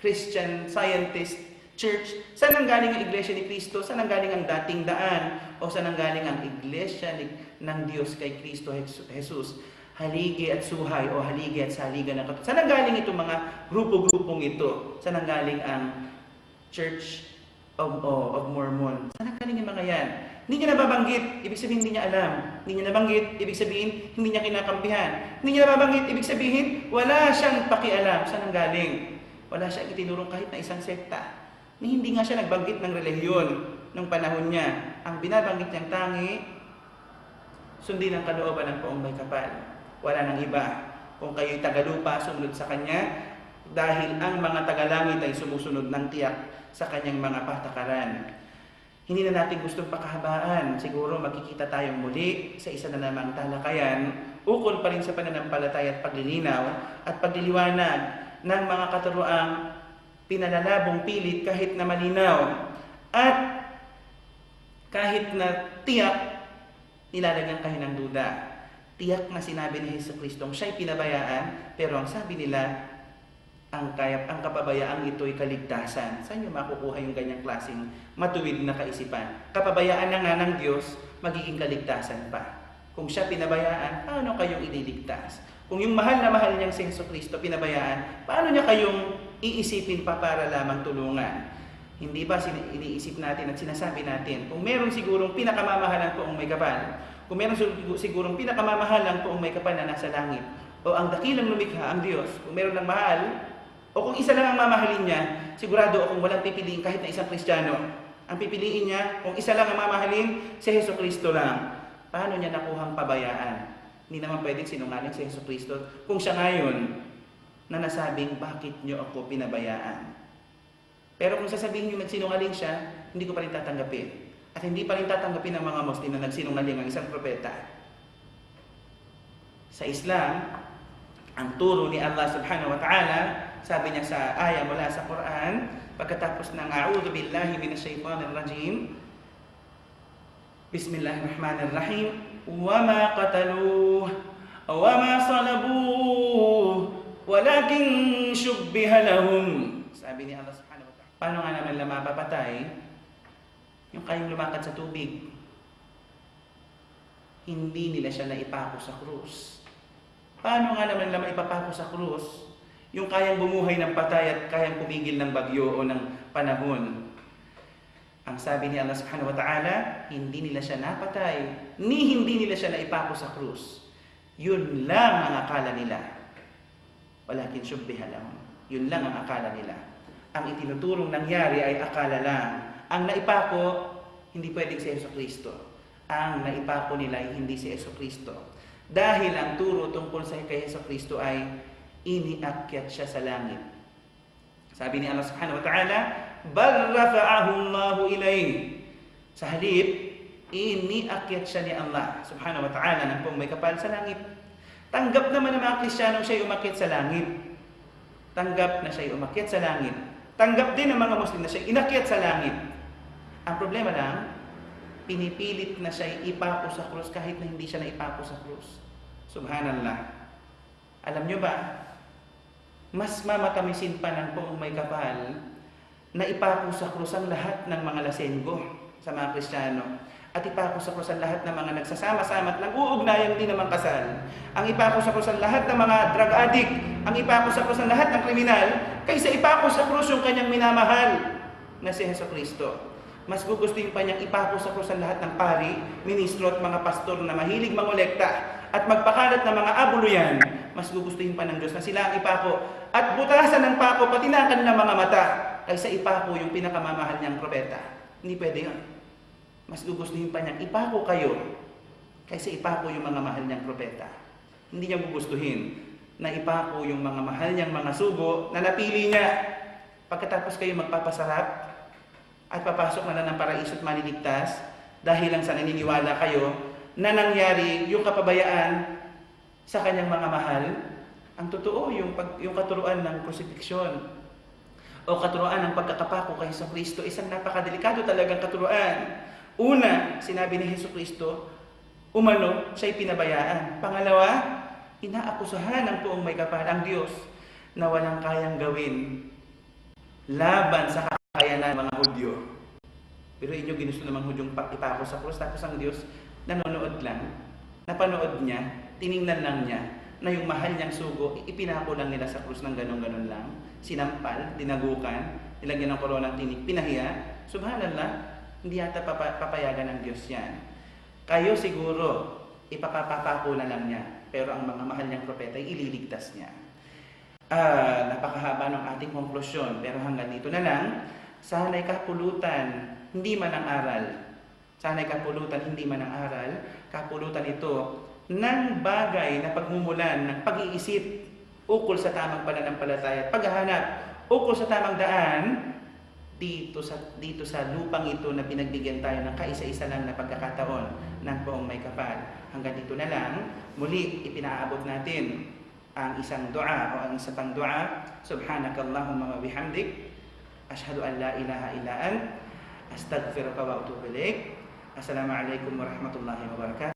Christian Scientist Church? Saan ang galing ang Iglesia ni Cristo? Saan ang galing ang dating daan? O saan ang galing ang Iglesia ng Diyos kay Cristo Jesus? Haligi at suhay o haligi at saligan ng katulad. Saan ang galing itong mga grupo-grupong ito? Saan ang galing ang Church of Mormon? Saan ang galing yung mga yan? Hindi niya nababanggit, ibig sabihin hindi niya alam. Hindi niya nabanggit, ibig sabihin hindi niya kinakampihan. Hindi niya nababanggit, ibig sabihin wala siyang pakialam. Saan ang galing? Wala siyang itinurong kahit na isang sekta. Hindi nga siya nagbanggit ng relihiyon nung panahon niya. Ang binabanggit niyang tangi, sundin ang kalooban ng poong may kapal. Wala nang iba. Kung kayo'y tagalupa, sumunod sa Kanya, dahil ang mga tagalangit ay sumusunod ng tiyak sa Kanyang mga patakaran. Hindi na natin gustong pakahabaan. Siguro magkikita tayong muli sa isa na namang talakayan, ukol pa rin sa pananampalataya at paglilinaw at pagliliwanag ng mga katuroang pinalalabong pilit kahit na malinaw at kahit na tiyak nilalagyan kayo ng duda. Tiyak na sinabi ni Jesucristo siya'y pinabayaan, pero ang sabi nila, ang kapabayaan ito'y kaligtasan. Saan nyo makukuha yung ganyang klaseng matuwid na kaisipan? Kapabayaan na nga ng Diyos, magiging kaligtasan pa. Kung siya pinabayaan, paano kayong ililigtas? Kung yung mahal na mahal niyang si Jesucristo pinabayaan, paano niya kayong iisipin pa para lamang tulungan? Hindi ba iniisip natin at sinasabi natin, kung meron sigurong pinakamamahalan poong may kapal, kung meron sigurong pinakamamahalan poong may kapal na nasa langit, o ang dakilang lumikha, ang Diyos, kung meron ng mahal, o kung isa lang ang mamahalin niya, sigurado akong walang pipiliin kahit na isang Kristiyano. Ang pipiliin niya, kung isa lang ang mamahalin, si Jesucristo lang. Paano niya nakuhang pabayaan? Hindi naman pwedeng sinungaling si Jesucristo kung siya ngayon na nasabing, bakit niyo ako pinabayaan? Pero kung sasabihin niyo nagsinungaling siya, hindi ko pa rin tatanggapin. At hindi pa rin tatanggapin ng mga Muslim na nagsinungaling ang isang propeta. Sa Islam, ang turo ni Allah subhanahu wa ta'ala, sabi niya sa ayah mula sa Quran, pagkatapos ng A'udhu billahi minasyaitanir rajim, Bismillahirrahmanirrahim, وَمَا قَتَلُوهُ وَمَا صَلَبُوهُ وَلَكِنْ شُبِّهَ لَهُمْ. Sabi ni Allah subhanahu wa ta'ala, paano nga naman lang mapapatay yung kayong lumakad sa tubig? Hindi nila siya naipako sa krus. Paano nga naman nila maipapako sa krus? Yung kayang bumuhay ng patay at kayang pumigil ng bagyo o ng panahon. Ang sabi ni Allah subhanahu wa ta'ala, hindi nila siya napatay, ni hindi nila siya naipako sa krus. Yun lang ang akala nila. Walakin syubbiha lahum. Yun lang ang akala nila. Ang itinuturong nangyari ay akala lang. Ang naipako, hindi pwedeng si Jesucristo. Ang naipako nila ay hindi si Jesucristo. Dahil ang turo tungkol sa kay Jesucristo ay iniakyat siya sa langit. Sabi ni Allah subhanahu wa ta'ala, bal rafa'ahu Allahu ilayhi. Sa halip, iniakyat siya ni Allah subhanahu wa ta'ala ng pong may kapal sa langit. Tanggap naman ng mga Kristiyanong siya umakyat sa langit. Tanggap na siya umakyat sa langit. Tanggap din ng mga Muslim na siya inakyat sa langit. Ang problema lang, pinipilit na siya ipako sa krus kahit na hindi siya naipako sa krus. Subhanallah. Alam nyo ba, mas mamatamisin pa ng poong may kapal na ipako sa krus ang lahat ng mga lasenggo sa mga Kristiyano. At ipako sa krus ang lahat ng mga nagsasama-sama at nag-uugnayan din naman kasal. Ang ipako sa krus ang lahat ng mga drug addict. Ang ipako sa krus ang lahat ng kriminal. Kaysa ipako sa krus yung kanyang minamahal na si Jesucristo. Mas gugustuhin pa niyang ipako sa krus ang lahat ng pari, ministro at mga pastor na mahilig mangolekta at magpakalat ng mga abuluyan. Mas gugustuhin pa ng Diyos na sila ang ipako at butasan ng pako pati na kanilang mga mata kaysa ipako yung pinakamamahal niyang propeta. Hindi pwede yun. Mas gugustuhin pa niyang ipako kayo kaysa ipako yung mga mahal niyang propeta. Hindi niya gugustuhin na ipako yung mga mahal niyang mga sugo na napili niya. Pagkatapos kayo magpapasarap at papasok na lang ng paraiso at maliligtas dahil lang sa naniniwala kayo na nangyari yung kapabayaan sa kanyang mga mahal. Ang totoo, yung katuruan ng crucifixion o katuruan ng pagkakapako kay Jesucristo, isang napakadelikado talagang katuruan. Una, sinabi ni Jesucristo, umano, siya'y pinabayaan. Pangalawa, inaakusahan ng poong may kapal ang Diyos na walang kayang gawin laban sa kakayanan ng mga Hudyo. Pero inyo ginusto namang Hudyong ipako sa krus, tapos ang Diyos nanonood lang, napanood niya, tiningnan lang niya na yung mahal niyang sugo, ipinako lang nila sa krus ng ganon-ganon lang, sinampal, dinagukan, nilagyan ng koronang tinik, pinahiya. Subhanallah, hindi yata papayagan ng Diyos yan. Kayo siguro, ipapapako na lang niya, pero ang mga mahal niyang propeta ay ililigtas niya. Napakahaba ng ating konklusyon, pero hanggang dito na lang. Sana'y kapulutan, hindi man ang aral. Sana'y kapulutan, hindi man ang aral. Kapulutan ito ng bagay na pagmumulan ng pag-iisip ukol sa tamang pananampalataya at paghahanap ukol sa tamang daan dito sa lupang ito na pinagbigyan tayo ng kaisa-isa lang na pagkakataon ng poong may kapal. Hanggang dito na lang, muli ipinaabot natin ang isang dua o ang isang pang dua. Subhanakallahumma wa bihamdik, ashhadu an la ilaha illa ant, astaghfiruka wa atubu ilaik. Assalamualaikum warahmatullahi wabarakatuh.